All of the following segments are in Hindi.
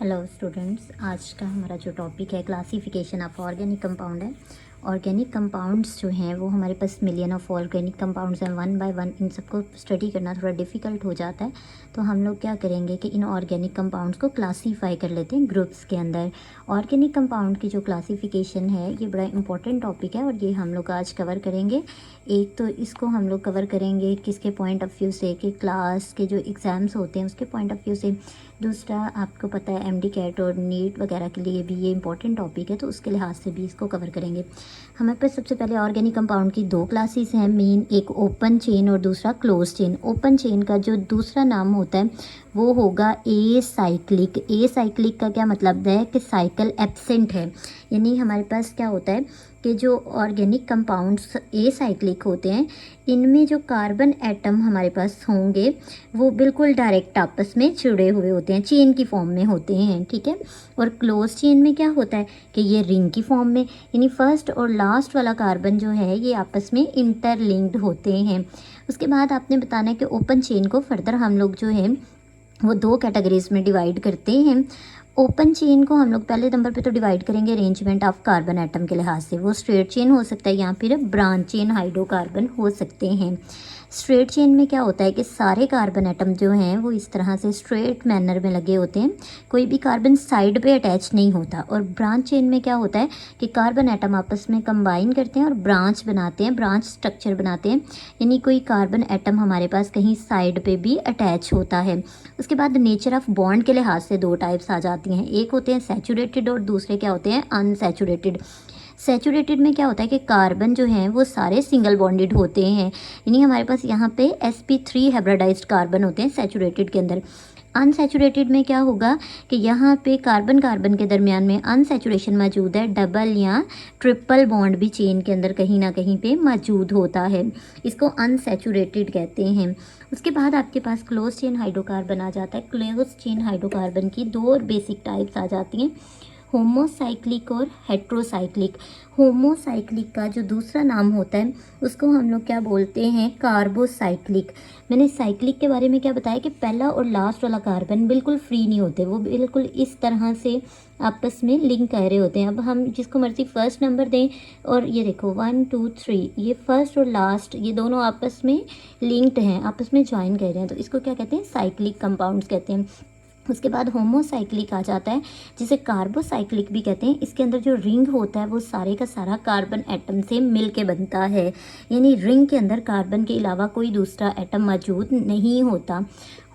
हेलो स्टूडेंट्स, आज का हमारा जो टॉपिक है क्लासिफिकेशन ऑफ ऑर्गेनिक कंपाउंड है। ऑर्गेनिक कंपाउंड्स जो हैं वो हमारे पास मिलियन ऑफ ऑर्गेनिक कंपाउंड्स हैं, वन बाय वन इन सबको स्टडी करना थोड़ा डिफ़िकल्ट हो जाता है। तो हम लोग क्या करेंगे कि इन ऑर्गेनिक कंपाउंड्स को क्लासीफाई कर लेते हैं ग्रुप्स के अंदर। ऑर्गेनिक कंपाउंड की जो क्लासिफिकेशन है ये बड़ा इंपॉर्टेंट टॉपिक है और ये हम लोग आज कवर करेंगे। एक तो इसको हम लोग कवर करेंगे किसके पॉइंट ऑफ व्यू से, कि क्लास के जो एग्ज़ाम्स होते हैं उसके पॉइंट ऑफ व्यू से। दूसरा, आपको पता है एमडी कैट और नीट वगैरह के लिए भी ये इंपॉर्टेंट टॉपिक है, तो उसके लिहाज से भी इसको कवर करेंगे। हमारे पास सबसे पहले ऑर्गेनिक कंपाउंड की दो क्लासेस हैं मेन, एक ओपन चेन और दूसरा क्लोज चेन। ओपन चेन का जो दूसरा नाम होता है वो होगा ए साइक्लिक। ए साइक्लिक का क्या मतलब है कि साइकिल एब्सेंट है, यानी हमारे पास क्या होता है कि जो ऑर्गेनिक कंपाउंड्स ए साइक्लिक होते हैं इनमें जो कार्बन एटम हमारे पास होंगे वो बिल्कुल डायरेक्ट आपस में जुड़े हुए होते हैं, चेन की फॉर्म में होते हैं, ठीक है। और क्लोज चेन में क्या होता है कि ये रिंग की फॉर्म में, यानी फर्स्ट और लास्ट वाला कार्बन जो है ये आपस में इंटरलिंक्ड होते हैं। उसके बाद आपने बताना है कि ओपन चेन को फर्दर हम लोग जो है वो दो कैटेगरीज में डिवाइड करते हैं। ओपन चेन को हम लोग पहले नंबर पे तो डिवाइड करेंगे अरेंजमेंट ऑफ कार्बन एटम के लिहाज से, वो स्ट्रेट चेन हो सकता है या फिर ब्रांच चेन हाइड्रोकार्बन हो सकते हैं। स्ट्रेट चेन में क्या होता है कि सारे कार्बन एटम जो हैं वो इस तरह से स्ट्रेट मैनर में लगे होते हैं, कोई भी कार्बन साइड पे अटैच नहीं होता। और ब्रांच चेन में क्या होता है कि कार्बन एटम आपस में कंबाइन करते हैं और ब्रांच बनाते हैं, ब्रांच स्ट्रक्चर बनाते हैं, यानी कोई कार्बन एटम हमारे पास कहीं साइड पे भी अटैच होता है। उसके बाद नेचर ऑफ बॉन्ड के लिहाज से दो टाइप्स आ जाती हैं, एक होते हैं सैचुरेटेड और दूसरे क्या होते हैं अनसैचुरेटेड। सैचुरेटेड में क्या होता है कि कार्बन जो हैं वो सारे सिंगल बॉन्डेड होते हैं, यानी हमारे पास यहाँ पे sp3 हाइब्रिडाइज्ड कार्बन होते हैं सैचुरेटेड के अंदर। अनसैचुरेटेड में क्या होगा कि यहाँ पे कार्बन कार्बन के दरमियान में अनसैचुरेशन मौजूद है, डबल या ट्रिपल बॉन्ड भी चेन के अंदर कहीं ना कहीं पे मौजूद होता है, इसको अनसैचुरेटेड कहते हैं। उसके बाद आपके पास क्लोज चेन हाइड्रोकार्बन आ जाता है। क्लोज चेन हाइड्रोकार्बन की दो बेसिक टाइप्स आ जाती हैं, होमोसाइक्लिक और हेट्रोसाइक्लिक। होमोसाइक्लिक का जो दूसरा नाम होता है उसको हम लोग क्या बोलते हैं कार्बोसाइक्लिक। मैंने साइक्लिक के बारे में क्या बताया कि पहला और लास्ट वाला कार्बन बिल्कुल फ्री नहीं होते, वो बिल्कुल इस तरह से आपस में लिंक कर रहे होते हैं। अब हम जिसको मर्जी फर्स्ट नंबर दें, और ये देखो 1 2 3, ये फर्स्ट और लास्ट ये दोनों आपस में लिंक्ड हैं, आपस में ज्वाइन कर रहे हैं, तो इसको क्या कहते हैं साइक्लिक कंपाउंड्स कहते हैं। उसके बाद होमोसाइक्लिक आ जाता है जिसे कार्बोसाइक्लिक भी कहते हैं। इसके अंदर जो रिंग होता है वो सारे का सारा कार्बन एटम से मिल के बनता है, यानी रिंग के अंदर कार्बन के अलावा कोई दूसरा एटम मौजूद नहीं होता।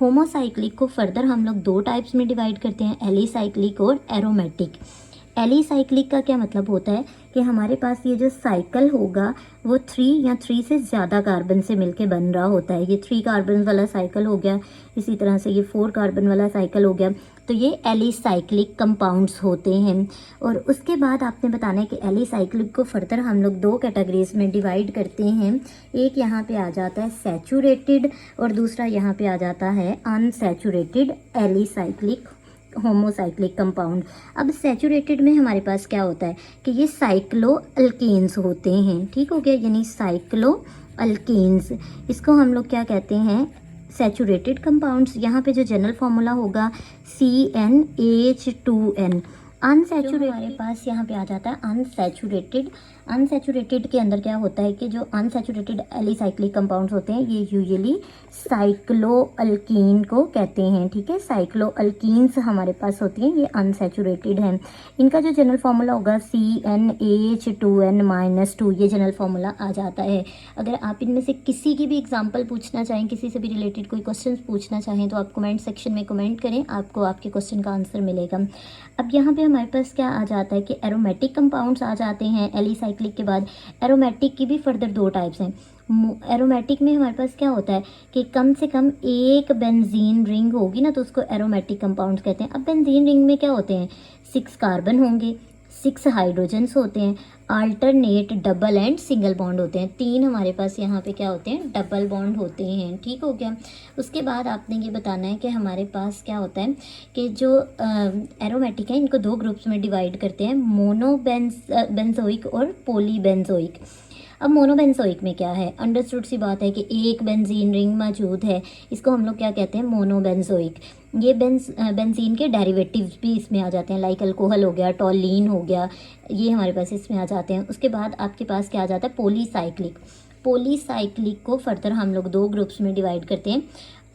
होमोसाइक्लिक को फर्दर हम लोग दो टाइप्स में डिवाइड करते हैं, एलिसाइक्लिक और एरोमेटिक। एलिसाइक्लिक का क्या मतलब होता है कि हमारे पास ये जो साइकिल होगा वो 3 या 3 से ज़्यादा कार्बन से मिलके बन रहा होता है। ये 3 कार्बन वाला साइकिल हो गया, इसी तरह से ये 4 कार्बन वाला साइकिल हो गया, तो ये एलिसाइक्लिक कंपाउंड्स होते हैं। और उसके बाद आपने बताना है कि एलिसाइक्लिक को फर्दर हम लोग दो कैटेगरीज में डिवाइड करते हैं, एक यहाँ पे आ जाता है सैचुरेटेड और दूसरा यहाँ पे आ जाता है अनसैचुरेटेड एलिसाइक्लिक होमोसाइक्लिक कंपाउंड। अब सैचुरेटेड में हमारे पास क्या होता है कि ये साइक्लो अल्केन्स होते हैं, ठीक हो गया, यानी साइक्लो अल्केन्स, इसको हम लोग क्या कहते हैं सैचुरेटेड कंपाउंड्स। यहाँ पे जो जनरल फार्मूला होगा CnH2n। अनसैचुरेटेड हमारे पास यहाँ पे आ जाता है अनसैचुरेटेड। अनसैचुरेटेड के अंदर क्या होता है कि जो अनसैचुरेटेड एलिसाइक्लिक कंपाउंड्स होते हैं ये यूजुअली साइक्लो अल्कीन को कहते हैं, ठीक है। साइक्लो अल्कीन्स हमारे पास होती हैं, ये अनसैचुरेटेड हैं। इनका जो जनरल फार्मूला होगा CnH2n-2, ये जनरल फार्मूला आ जाता है। अगर आप इनमें से किसी की भी एग्जांपल पूछना चाहें, किसी से भी रिलेटेड कोई क्वेश्चन पूछना चाहें तो आप कमेंट सेक्शन में कमेंट करें, आपको आपके क्वेश्चन का आंसर मिलेगा। अब यहाँ पे हमारे पास क्या आ जाता है कि एरोमेटिक कंपाउंड्स आ जाते हैं एलिसाइक्लिक के बाद। एरोमेटिक की भी फर्दर दो टाइप्स हैं। एरोमेटिक में हमारे पास क्या होता है कि कम से कम एक बेंजीन रिंग होगी ना, तो उसको एरोमेटिक कंपाउंड्स कहते हैं। अब बेंजीन रिंग में क्या होते हैं 6 कार्बन होंगे, 6 हाइड्रोजन्स होते हैं, alternate double and single bond होते हैं, 3 हमारे पास यहाँ पे क्या होते हैं डबल बॉन्ड होते हैं, ठीक हो गया। उसके बाद आपने ये बताना है कि हमारे पास क्या होता है कि जो एरोमेटिक है इनको दो ग्रुप्स में डिवाइड करते हैं, मोनोबेंजोइक और पॉलीबेंजोइक। अब मोनोबेंजोइक में क्या है, अंडरस्टूड सी बात है कि एक बेंजीन रिंग मौजूद है, इसको हम लोग क्या कहते हैं मोनोबेंजोइक। ये बेंजीन के डेरिवेटिव्स भी इसमें आ जाते हैं, लाइक अल्कोहल हो गया, टॉलीन हो गया, ये हमारे पास इसमें आ जाते हैं। उसके बाद आपके पास क्या आ जाता है, पॉलीसाइक्लिक। पॉलीसाइक्लिक को फर्दर हम लोग दो ग्रुप्स में डिवाइड करते हैं,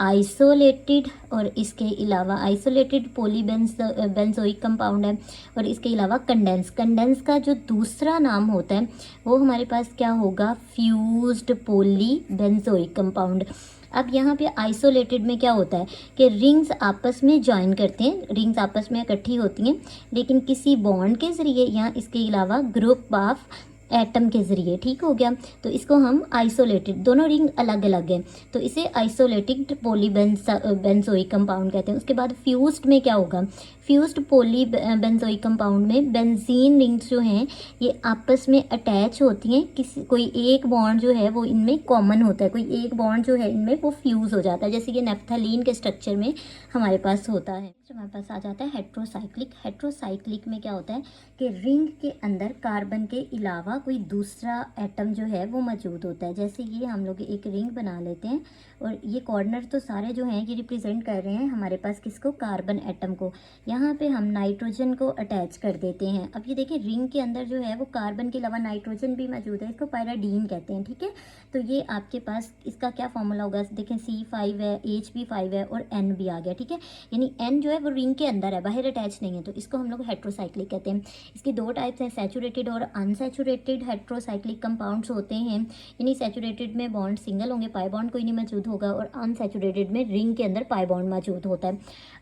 आइसोलेटेड और इसके अलावा आइसोलेटेड बेंजोइक कंपाउंड है, और इसके अलावा कंडेंस। कंडेंस का जो दूसरा नाम होता है वो हमारे पास क्या होगा, फ्यूज्ड पॉलीबेंजोइक कंपाउंड। अब यहाँ पे आइसोलेटेड में क्या होता है कि रिंग्स आपस में ज्वाइन करते हैं, रिंग्स आपस में इकट्ठी होती हैं, लेकिन किसी बॉन्ड के ज़रिए या इसके अलावा ग्रुप ऑफ एटम के ज़रिए। ठीक हो गया, तो इसको हम आइसोलेटेड, दोनों रिंग अलग अलग है तो इसे आइसोलेटेड पॉलीबेंजोइक कंपाउंड कहते हैं। उसके बाद फ्यूज्ड में क्या होगा, फ्यूज्ड पॉलीबेंजोइक कंपाउंड में बेंजीन रिंग्स जो हैं ये आपस में अटैच होती हैं, किसी कोई एक बॉन्ड जो है वो इनमें कॉमन होता है, कोई एक बॉन्ड जो है इनमें वो फ्यूज़ हो जाता है, जैसे कि नेफ्थलीन के स्ट्रक्चर में हमारे पास होता है। हमारे पास आ जाता है हेट्रोसाइक्लिक। हेट्रोसाइक्लिक में क्या होता है कि रिंग के अंदर कार्बन के अलावा कोई दूसरा एटम जो है वो मौजूद होता है। जैसे ये हम लोग एक रिंग बना लेते हैं और ये कॉर्नर तो सारे जो हैं ये रिप्रेजेंट कर रहे हैं हमारे पास किसको, कार्बन एटम को। यहाँ पे हम नाइट्रोजन को अटैच कर देते हैं। अब ये देखिए रिंग के अंदर जो है वो कार्बन के अलावा नाइट्रोजन भी मौजूद है, इसको पायराडीन कहते हैं। ठीक है, तो ये आपके पास इसका क्या फॉर्मूला होगा, देखें C5 है, H भी5 है और N भी आ गया। ठीक है, यानी N जो है वो रिंग के अंदर है, बाहर अटैच नहीं है, तो इसको हम लोग हेट्रोसाइक्लिक कहते हैं। इसकी दो टाइप्स हैं, सैचुरेटेड और अनसैचुरेटेड हेट्रोसाइक्लिक कंपाउंड्स होते हैं। यानी सैचुरेटेड में बॉन्ड सिंगल होंगे, पाई बॉन्ड कोई नहीं मौजूद होगा, और अनसैचुरेटेड में रिंग के अंदर पाई बॉन्ड मौजूद होता है।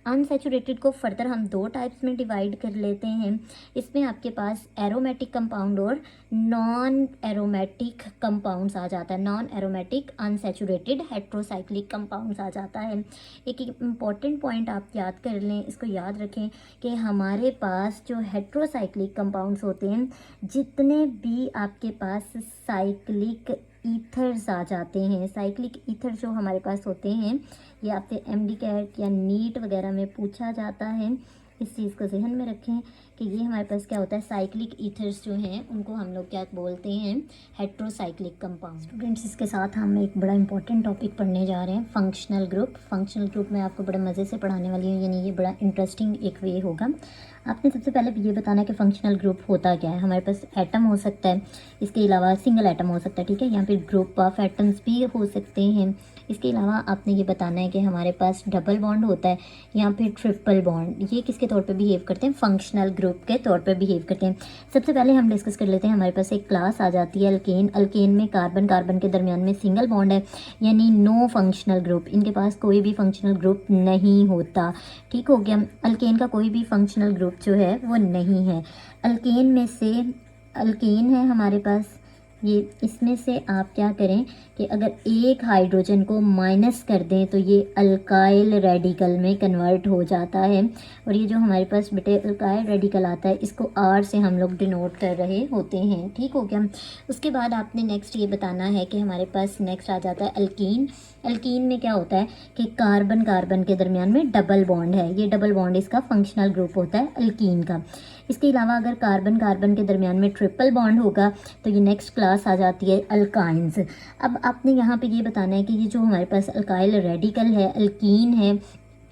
अनसैचुरेटेड को फर्दर हम दो टाइप्स में डिवाइड कर लेते हैं। इसमें आपके पास एरोमेटिक कंपाउंड और नॉन एरोमेटिक कंपाउंड्स आ जाता है। Non aromatic unsaturated heterocyclic compounds आ जाता है। एक इम्पॉर्टेंट पॉइंट आप याद कर लें, इसको याद रखें कि हमारे पास जो हेट्रोसाइक्लिक कंपाउंड्स होते हैं, जितने भी आपके पास साइक्लिक ईथर्स आ जाते हैं, साइक्लिक ईथर जो हमारे पास होते हैं, ये आपसे एमडी कैट या नीट वगैरह में पूछा जाता है। इस चीज़ को जहन में रखें कि ये हमारे पास क्या होता है, साइक्लिक ईथर्स जो हैं उनको हम लोग क्या बोलते हैं, हेट्रोसाइक्लिक कंपाउंड। स्टूडेंट्स, इसके साथ हम एक बड़ा इंपॉर्टेंट टॉपिक पढ़ने जा रहे हैं, फंक्शनल ग्रुप। फंक्शनल ग्रुप में आपको बड़े मज़े से पढ़ाने वाली हूँ, यानी ये बड़ा इंटरेस्टिंग एक वे होगा। आपने सबसे पहले ये बताना है कि फंक्शनल ग्रुप होता क्या है। हमारे पास एटम हो सकता है, इसके अलावा सिंगल एटम हो सकता है। ठीक है, यहाँ पे ग्रुप ऑफ एटम्स भी हो सकते हैं। इसके अलावा आपने ये बताना है कि हमारे पास डबल बॉन्ड होता है या फिर ट्रिपल बॉन्ड, ये किसके तौर पे बिहेव करते हैं, फंक्शनल ग्रुप के तौर पे बिहेव करते हैं। सबसे पहले हम डिस्कस कर लेते हैं, हमारे पास एक क्लास आ जाती है अल्केन। अल्केन में कार्बन कार्बन के दरमियान में सिंगल बॉन्ड है, यानी नो फंक्शनल ग्रुप, इनके पास कोई भी फंक्शनल ग्रुप नहीं होता। ठीक हो गया, अल्केन का कोई भी फंक्शनल ग्रुप जो है वो नहीं है। अल्केन में से अल्केन है हमारे पास ये, इसमें से आप क्या करें कि अगर एक हाइड्रोजन को माइनस कर दें तो ये अल्काइल रेडिकल में कन्वर्ट हो जाता है। और ये जो हमारे पास बेटे अल्काइल रेडिकल आता है, इसको R से हम लोग डिनोट कर रहे होते हैं। ठीक हो गया, उसके बाद आपने नेक्स्ट ये बताना है कि हमारे पास नेक्स्ट आ जाता है अल्कीन। अल्कीन में क्या होता है कि कार्बन कार्बन के दरमियान में डबल बॉन्ड है, ये डबल बॉन्ड इसका फंक्शनल ग्रुप होता है अल्कीन का। इसके अलावा अगर कार्बन कार्बन के दरमियान में ट्रिपल बॉन्ड होगा तो ये नेक्स्ट क्लास आ जाती है अल्काइंस। अब आपने यहाँ पे ये बताना है कि ये जो हमारे पास अल्काइल रेडिकल है, अल्कीन है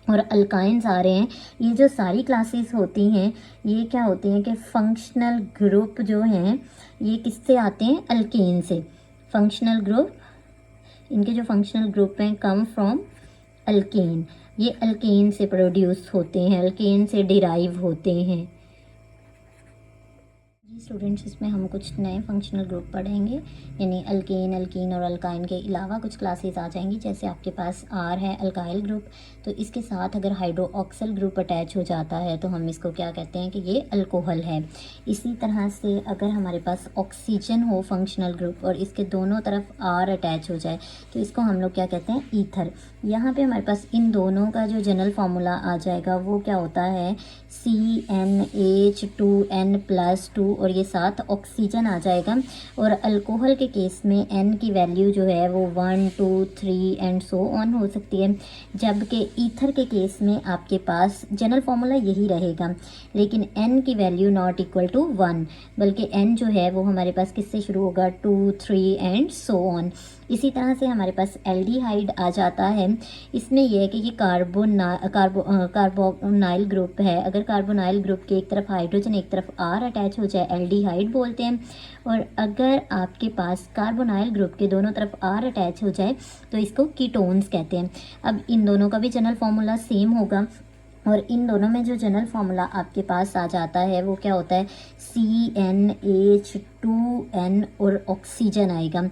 और अल्काइंस आ रहे हैं, ये जो सारी क्लासेस होती हैं ये क्या होती हैं कि फंक्शनल ग्रुप जो हैं ये किससे आते हैं, अल्केन से। फंक्शनल ग्रुप, इनके जो फंक्शनल ग्रुप हैं कम फ्रॉम अल्केन, ये अल्केन से प्रोड्यूस होते हैं, अल्केन से डिराइव होते हैं। स्टूडेंट्स, इसमें हम कुछ नए फंक्शनल ग्रुप पढ़ेंगे, यानी अल्केन, अल्कीन और अल्काइन के अलावा कुछ क्लासेस आ जाएंगी। जैसे आपके पास R है अल्काइल ग्रुप, तो इसके साथ अगर हाइड्रोक्सिल ग्रुप अटैच हो जाता है तो हम इसको क्या कहते हैं कि ये अल्कोहल है। इसी तरह से अगर हमारे पास ऑक्सीजन हो फंक्शनल ग्रुप और इसके दोनों तरफ R अटैच हो जाए तो इसको हम लोग क्या कहते हैं, ईथर। यहाँ पे हमारे पास इन दोनों का जो जनरल फार्मूला आ जाएगा वो क्या होता है, CnH2n+2 और ये 7 ऑक्सीजन आ जाएगा। और अल्कोहल के केस में N की वैल्यू जो है वो 1 2 3 एंड सो ऑन हो सकती है, जबकि ईथर के केस में आपके पास जनरल फार्मूला यही रहेगा, लेकिन N की वैल्यू नॉट इक्वल टू 1, बल्कि N जो है वो हमारे पास किससे शुरू होगा, 2 3 एंड सो ऑन। इसी तरह से हमारे पास एल्डिहाइड आ जाता है। इसमें यह है कि ये कार्बोनाइल ग्रुप है। अगर कार्बोनाइल ग्रुप के एक तरफ हाइड्रोजन एक तरफ R अटैच हो जाए एल्डिहाइड बोलते हैं, और अगर आपके पास कार्बोनाइल ग्रुप के दोनों तरफ R अटैच हो जाए तो इसको कीटोन्स कहते हैं। अब इन दोनों का भी जनरल फार्मूला सेम होगा, और इन दोनों में जो जनरल फार्मूला आपके पास आ जाता है वो क्या होता है, CnH2n और ऑक्सीजन आएगा।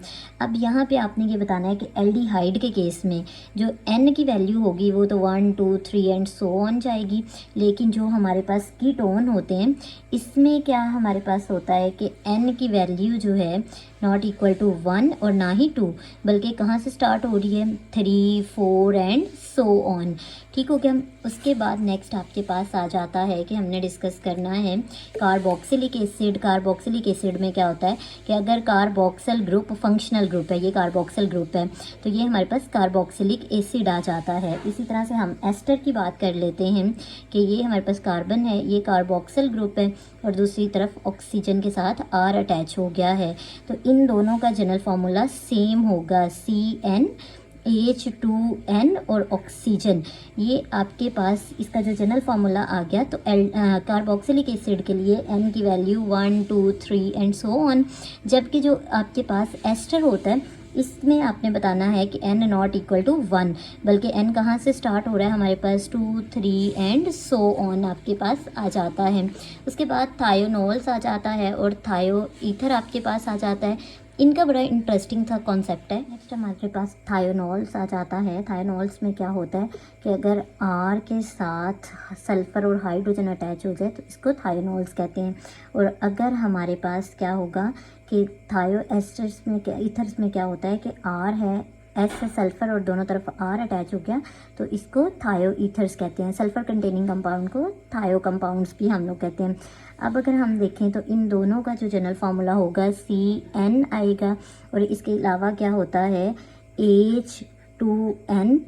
अब यहाँ पे आपने ये बताना है कि एल्डिहाइड के केस में जो N की वैल्यू होगी वो तो 1 2 3 एंड सो ऑन जाएगी, लेकिन जो हमारे पास कीटोन होते हैं इसमें क्या हमारे पास होता है कि N की वैल्यू जो है नॉट इक्वल टू 1 और ना ही 2, बल्कि कहाँ से स्टार्ट हो रही है, 3 4 एंड सो ऑन। ठीक हो गया। उसके बाद नेक्स्ट आपके पास आ जाता है कि हमने डिस्कस करना है कार्बोक्सिलिक एसिड। कार्बोक्सिलिक एसिड में क्या होता है कि अगर कार्बोक्सिल ग्रुप फंक्शनल ग्रुप है, ये कार्बोक्सिल ग्रुप है, तो ये हमारे पास कार्बोक्सिलिक एसिड आ जाता है। इसी तरह से हम एस्टर की बात कर लेते हैं कि ये हमारे पास कार्बन है, ये कार्बोक्सिल ग्रुप है, और दूसरी तरफ ऑक्सीजन के साथ R अटैच हो गया है, तो इन दोनों का जनरल फार्मूला सेम होगा, CnH2n और ऑक्सीजन। ये आपके पास इसका जो जनरल फार्मूला आ गया, तो कार्बोक्सिलिक एसिड के लिए N की वैल्यू 1 2 3 एंड सो ऑन, जबकि जो आपके पास एस्टर होता है इसमें आपने बताना है कि N नॉट इक्वल टू 1, बल्कि N कहाँ से स्टार्ट हो रहा है, हमारे पास 2 3 एंड सो ऑन आपके पास आ जाता है। उसके बाद थायोनोल्स आ जाता है और थायो ईथर आपके पास आ जाता है। इनका बड़ा इंटरेस्टिंग सा कॉन्सेप्ट है। नेक्स्ट हमारे पास थायोनोल्स आ जाता है। थायोनोल्स में क्या होता है कि अगर R के साथ सल्फ़र और हाइड्रोजन अटैच हो जाए तो इसको थायोनोल्स कहते हैं। और अगर हमारे पास क्या होगा कि थायो एस्टर्स में क्या, ईथर्स में क्या होता है कि R है, एस से सल्फ़र और दोनों तरफ R अटैच हो गया तो इसको थायो ईथर्स कहते हैं। सल्फ़र कंटेनिंग कंपाउंड को थायो कंपाउंड्स भी हम लोग कहते हैं। अब अगर हम देखें तो इन दोनों का जो जनरल फार्मूला होगा CN आएगा, और इसके अलावा क्या होता है H2n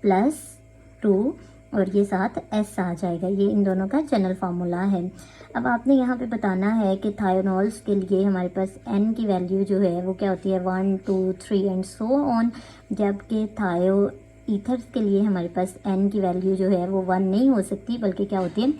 + 2 और ये साथ S आ जाएगा। ये इन दोनों का जनरल फार्मूला है। अब आपने यहाँ पे बताना है कि थायोनोल्स के लिए हमारे पास N की वैल्यू जो है वो क्या होती है, 1 2 3 एंड सो ऑन, जबकि थायो ईथर्स के लिए हमारे पास N की वैल्यू जो है वो 1 नहीं हो सकती, बल्कि क्या होती है,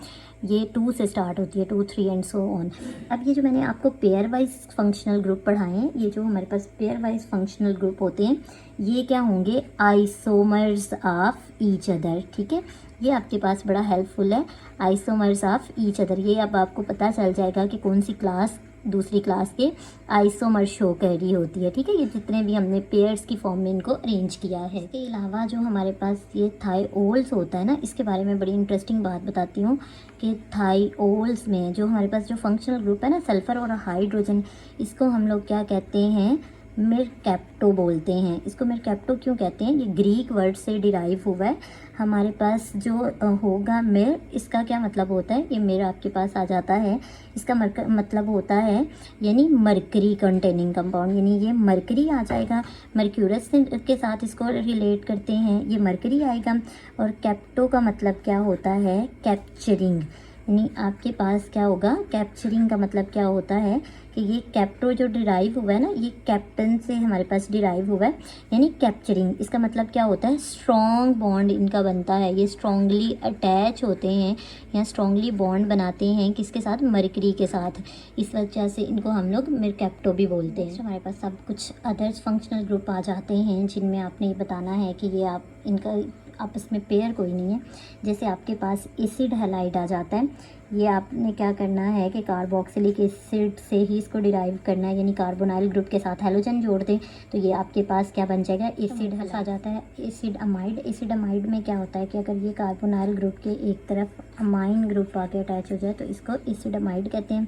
ये 2 से स्टार्ट होती है, 2 3 एंड सो ऑन। अब ये जो मैंने आपको पेयर वाइज फंक्शनल ग्रुप पढ़ाए हैं, ये जो हमारे पास पेयर वाइज फंक्शनल ग्रुप होते हैं ये क्या होंगे, आइसोमर्स ऑफ ईच अदर। ठीक है, ये आपके पास बड़ा हेल्पफुल है, आइसोमर्स ऑफ ईच अदर। ये अब आपको पता चल जाएगा कि कौन सी क्लास दूसरी क्लास के आइसोमर शो कर रही होती है। ठीक है, ये जितने भी हमने पेयर्स की फॉर्म में इनको अरेंज किया है। इसके अलावा जो हमारे पास ये थायोल्स होता है ना, इसके बारे में बड़ी इंटरेस्टिंग बात बताती हूँ कि थायोल्स में जो हमारे पास जो फंक्शनल ग्रुप है ना, सल्फ़र और हाइड्रोजन, इसको हम लोग क्या कहते हैं, मिरकैप्टो बोलते हैं। इसको मिरकैप्टो क्यों कहते हैं, ये ग्रीक वर्ड से डिराइव हुआ है। हमारे पास जो होगा मिर, इसका क्या मतलब होता है, ये मिर आपके पास आ जाता है, इसका मतलब होता है यानी मरकरी कंटेनिंग कंपाउंड, यानी ये मरकरी आ जाएगा। मर्क्यूरस के साथ इसको रिलेट करते हैं, ये मरकरी आएगा। और कैप्टो का मतलब क्या होता है, कैप्चरिंग, यानी आपके पास क्या होगा, कैप्चरिंग का मतलब क्या होता है कि ये कैप्टो जो डिराइव हुआ है ना, ये कैप्टन से हमारे पास डिराइव हुआ है, यानी कैप्चरिंग। इसका मतलब क्या होता है, स्ट्रॉन्ग बॉन्ड इनका बनता है, ये स्ट्रॉन्गली अटैच होते हैं या स्ट्रॉन्गली बॉन्ड बनाते हैं किसके साथ, मरकरी के साथ। इस वजह से इनको हम लोग मिरकैप्टो भी बोलते हैं। हमारे पास सब कुछ अदर्स फंक्शनल ग्रुप आ जाते हैं जिनमें आपने ये बताना है कि ये आप इनका आपस में पेयर कोई नहीं है। जैसे आपके पास एसिड हैलाइड आ जाता है, ये आपने क्या करना है कि कार्बोक्सिलिक एसिड से ही इसको डिराइव करना है, यानी कार्बोनाइल ग्रुप के साथ हैलोजन जोड़ दें तो ये आपके पास क्या बन जाएगा, एसिड आ जाता है। एसिड अमाइड, एसिड अमाइड में क्या होता है कि अगर ये कार्बोनाइल ग्रुप के एक तरफ अमाइन ग्रुप आके अटैच हो जाए तो इसको एसिड अमाइड कहते हैं।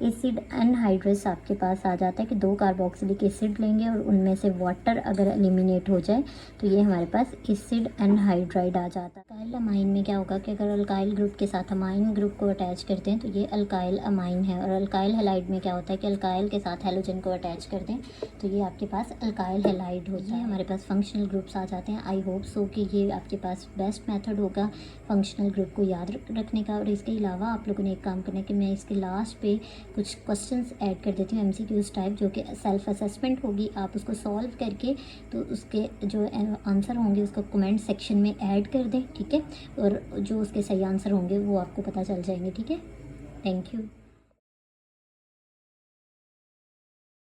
एसिड एनहाइड्रस आपके पास आ जाता है कि 2 कार्बोक्सिलिक एसिड लेंगे और उनमें से वाटर अगर एलिमिनेट हो जाए तो ये हमारे पास एसिड एनहाइड्राइड आ जाता है। अल्काइल अमाइन में क्या होगा कि अगर अल्काइल ग्रुप के साथ अमाइन ग्रुप को अटैच करते हैं तो ये अल्काइल अमाइन है, और अल्काइल हैलाइड में क्या होता है कि अल्काइल के साथ हैलोजन को अटैच कर दें तो ये आपके पास अल्काइल हैलाइड होता है। हमारे पास फंक्शनल ग्रुप्स आ जाते हैं। आई होप सो कि ये आपके पास बेस्ट मेथड होगा फंक्शनल ग्रुप को याद रखने का। और इसके अलावा आप लोगों ने एक काम करना है कि मैं इसके लास्ट पे कुछ क्वेश्चंस ऐड कर देती हूँ MCQs टाइप, जो कि सेल्फ असेसमेंट होगी। आप उसको सॉल्व करके तो उसके जो आंसर होंगे उसको कमेंट सेक्शन में ऐड कर दें, ठीक है। और जो उसके सही आंसर होंगे वो आपको पता चल जाएंगे, ठीक है। Thank you.